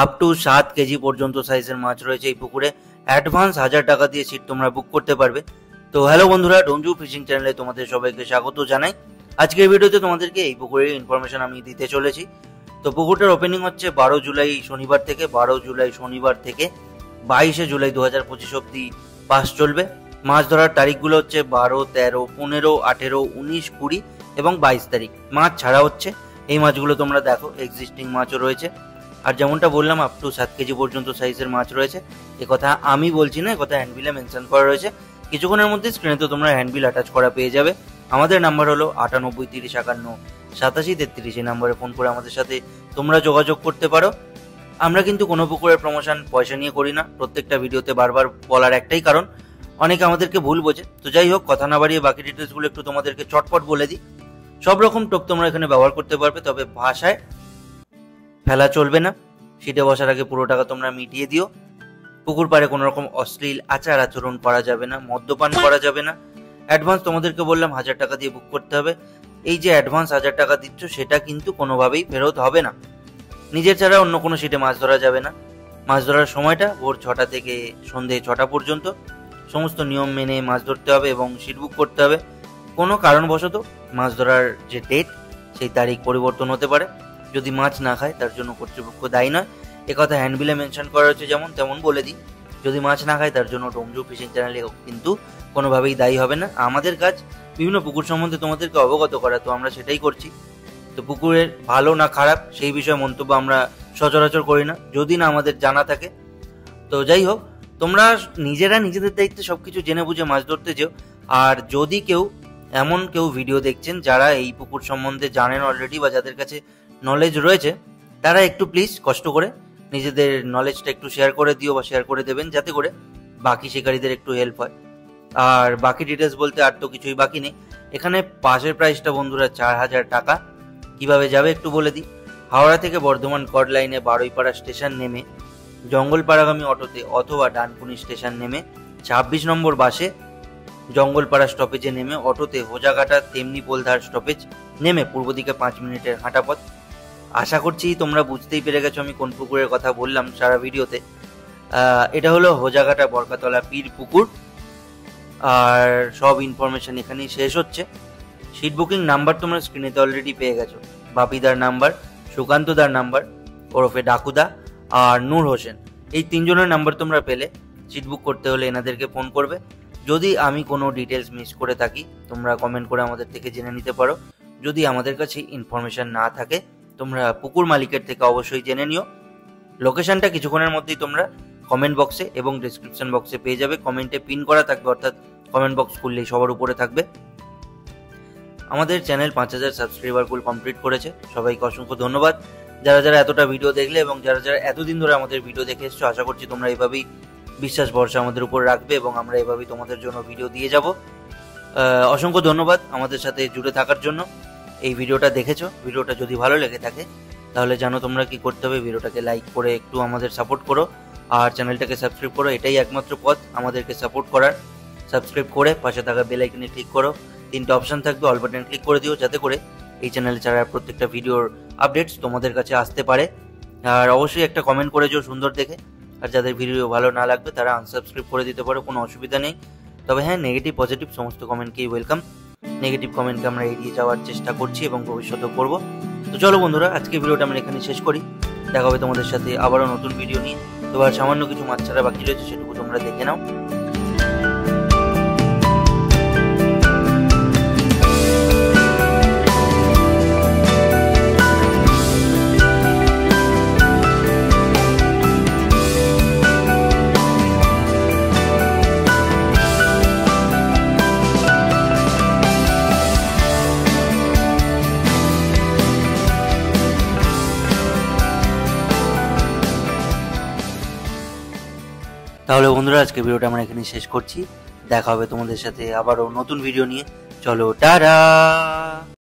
Up to 7 KG পর্যন্ত সাইজের মাছ রয়েছে এই পুকুরে। অ্যাডভান্স 1000 টাকা দিয়ে সিট তোমরা বুক করতে পারবে। তো হ্যালো বন্ধুরা, ডোনজু ফিশিং চ্যানেলে তোমাদের সবাইকে স্বাগত জানাই। আজকের ভিডিওতে তোমাদেরকে এই পুকুরের ইনফরমেশন আমি দিতে চলেছি। তো পুকুরটার ওপেনিং হচ্ছে 12 জুলাই শনিবার থেকে 22শে জুলাই 2025 অব্দি পাস চলবে। মাছ ধরার তারিখগুলো হচ্ছে 12, 13, 15, 18, 19, 20 এবং 22 তারিখ। মাছ ছাড়া হচ্ছে, এই মাছগুলো তোমরা দেখো, এক্সিস্টিং মাছও রয়েছে। আর যেমনটা বললাম, আপ টু 7 কেজি পর্যন্ত সাইজের মাছ রয়েছে। কথা আমি বলছি না, কথা হ্যান্ডবিলে মেনশন করা রয়েছে। কিছুক্ষণের মধ্যে স্ক্রিনে তো তোমরা হ্যান্ডবিল অ্যাটাচ করা পেয়ে যাবে। আমাদের নাম্বার হলো 98 30 51 87 33। এই নাম্বারে ফোন করে আমাদের সাথে তোমরা যোগাযোগ করতে পারো। আমরা কিন্তু কোনো পুকুরের প্রমোশন পয়সা নিয়ে করি না। প্রত্যেকটা ভিডিওতে বারবার বলার একটাই কারণ, অনেকে আমাদেরকে ভুল বোঝে। তো যাই হোক, কথা না বাড়িয়ে বাকি ডিটেলসগুলো একটু তোমাদেরকে চটপট বলে দিই। সব রকম টোপ তোমরা এখানে ব্যবহার করতে পারবে, তবে ভাষায় ফেলা চলবে না। সিটে বসার আগে পুরো টাকা তোমরা মিটিয়ে দিও। পুকুর পাড়ে কোনো রকম অশ্লীল আচার আচরণ করা যাবে না, মদ্যপান করা যাবে না। অ্যাডভান্স তোমাদেরকে বললাম 1000 টাকা দিয়ে বুক করতে হবে। এই যে অ্যাডভান্স 1000 টাকা দিচ্ছ, সেটা কিন্তু কোনোভাবেই ফেরত হবে না। নিজের ছাড়া অন্য কোনো সিটে মাছ ধরা যাবে না। মাছ ধরার সময়টা ভোর 6টা থেকে সন্ধে 6টা পর্যন্ত। সমস্ত নিয়ম মেনে মাছ ধরতে হবে এবং সিট বুক করতে হবে। কোনো কারণবশত মাছ ধরার যে ডেট, সেই তারিখ পরিবর্তন হতে পারে। যদি মাছ না খায় তার জন্য কর্তৃপক্ষ দায়ী নয়। একথা হ্যান্ডবিলে মেনশন করা হচ্ছে, যেমন তেমন বলে দিই। যদি মাছ না খায় তার জন্য ডোনজু ফিশিং চ্যানেলে কিন্তু কোনোভাবেই দায়ী হবে না। আমাদের কাজ বিভিন্ন পুকুর সম্বন্ধে তোমাদেরকে অবগত করা, তো আমরা সেটাই করছি। তো পুকুরের ভালো না খারাপ সেই বিষয়ে মন্তব্য আমরা সচরাচর করি না, যদি না আমাদের জানা থাকে। তো যাই হোক, তোমরা নিজেরা নিজেদের দায়িত্বে সবকিছু জেনে বুঝে মাছ ধরতে যেও। আর যদি কেউ ভিডিও দেখছেন যারা এই পুকুর সম্বন্ধে জানেন অলরেডি, বা যাদের কাছে নলেজ রয়েছে, তারা একটু প্লিজ কষ্ট করে নিজেদের নলেজটা একটু শেয়ার করে দিও বা শেয়ার করে দেবেন, যাতে করে বাকি শিকারীদের একটু হেল্প হয়। আর বাকি ডিটেলস বলতে আর তো কিছুই বাকি নেই। এখানে পাসের প্রাইসটা বন্ধুরা 4000 টাকা। কিভাবে যাবে একটু বলে দিই। হাওড়া থেকে বর্ধমান কড লাইনে বারুইপাড়া স্টেশন নেমে জঙ্গলপাড়াগামী অটোতে অথবা ডানকুনি স্টেশন নেমে 26 নম্বর বাসে জঙ্গলপাড়া স্টপেজে নেমে অটোতে হোজাঘাটা তেমনি পোলধার স্টপেজ নেমে পূর্ব দিকে 5 মিনিটের হাঁটা পথ। আশা করছি তোমরা বুঝতেই পেরে গেছো আমি কোন পুকুরের কথা বললাম সারা ভিডিওতে। এটা হলো হোজাঘাটা বরকাতলা পীর পুকুর। আর সব ইনফরমেশন এখানেই শেষ হচ্ছে। সিট বুকিং নাম্বার তোমরা স্ক্রিনেতে অলরেডি পেয়ে গেছো। বাপিদার নাম্বার, সুকান্তদার নাম্বার ওরফে ডাকুদা, আর নূর হোসেন, এই 3 জনের নাম্বার তোমরা পেলে সিট বুক করতে হলে এনাদেরকে ফোন করবে। যদি আমি কোনো ডিটেলস মিস করে থাকি, তোমরা কমেন্ট করে আমাদের থেকে জেনে নিতে পারো। যদি আমাদের কাছে ইনফরমেশন না থাকে, তোমরা পুকুর মালিকের থেকে অবশ্যই জেনে নিও। লোকেশনটা কিছুক্ষণের মধ্যেই তোমরা কমেন্ট বক্সে এবং ডিসক্রিপশন বক্সে পেয়ে যাবে। কমেন্টে পিন করা থাকবে, অর্থাৎ কমেন্ট বক্স খুললেই সবার উপরে থাকবে। আমাদের চ্যানেল 5000 সাবস্ক্রাইবার গোল কমপ্লিট করেছে। সবাইকে অসংখ্য ধন্যবাদ যারা যারা এতটা ভিডিও দেখলে এবং যারা যারা এতদিন ধরে আমাদের ভিডিও দেখে এসছো। আশা করছি তোমরা এভাবেই বিশ্বাস ভরসা আমাদের উপর রাখবে এবং আমরা এভাবেই তোমাদের জন্য ভিডিও দিয়ে যাব। অসংখ্য ধন্যবাদ আমাদের সাথে জুড়ে থাকার জন্য। এই ভিডিওটা দেখেছো, ভিডিওটা যদি ভালো লেগে থাকে তাহলে জানো তোমরা কি করতে হবে। ভিডিওটাকে লাইক করে একটু আমাদের সাপোর্ট করো, আর চ্যানেলটাকে সাবস্ক্রাইব করো। এটাই একমাত্র পথ আমাদেরকে সাপোর্ট করার। সাবস্ক্রাইব করে পাশে থাকা বেল আইকনে ক্লিক করো। 3টে অপশন থাকবে, অল বাটন ক্লিক করে দিও, যাতে করে এই চ্যানেলে ছাড়া প্রত্যেকটা ভিডিওর আপডেটস তোমাদের কাছে আসতে পারে। আর অবশ্যই একটা কমেন্ট করে যেও সুন্দর দেখে। আর যাদের ভিডিও ভালো না লাগবে তারা আনসাবস্ক্রাইব করে দিতে পারো, কোনো অসুবিধা নেই। তবে হ্যাঁ, নেগেটিভ পজিটিভ সমস্ত কমেন্টকেই ওয়েলকাম। নেগেটিভ কমেন্টকে আমরা এড়িয়ে যাওয়ার চেষ্টা করছি এবং ভবিষ্যতেও করব। তো চলো বন্ধুরা, আজকে ভিডিওটা আমরা এখানে শেষ করি। দেখা হবে তোমাদের সাথে আবারও নতুন ভিডিও নিয়ে। এবার সামান্য কিছু মাছ ছাড়া বাকি রয়েছে, সেটুকু তোমরা দেখে নাও। তাহলে বন্ধুরা, আজকে ভিডিওটা আমরা এখানে শেষ করছি। দেখা হবে তোমাদের সাথে আবারও নতুন ভিডিও নিয়ে। চলো, টাটা।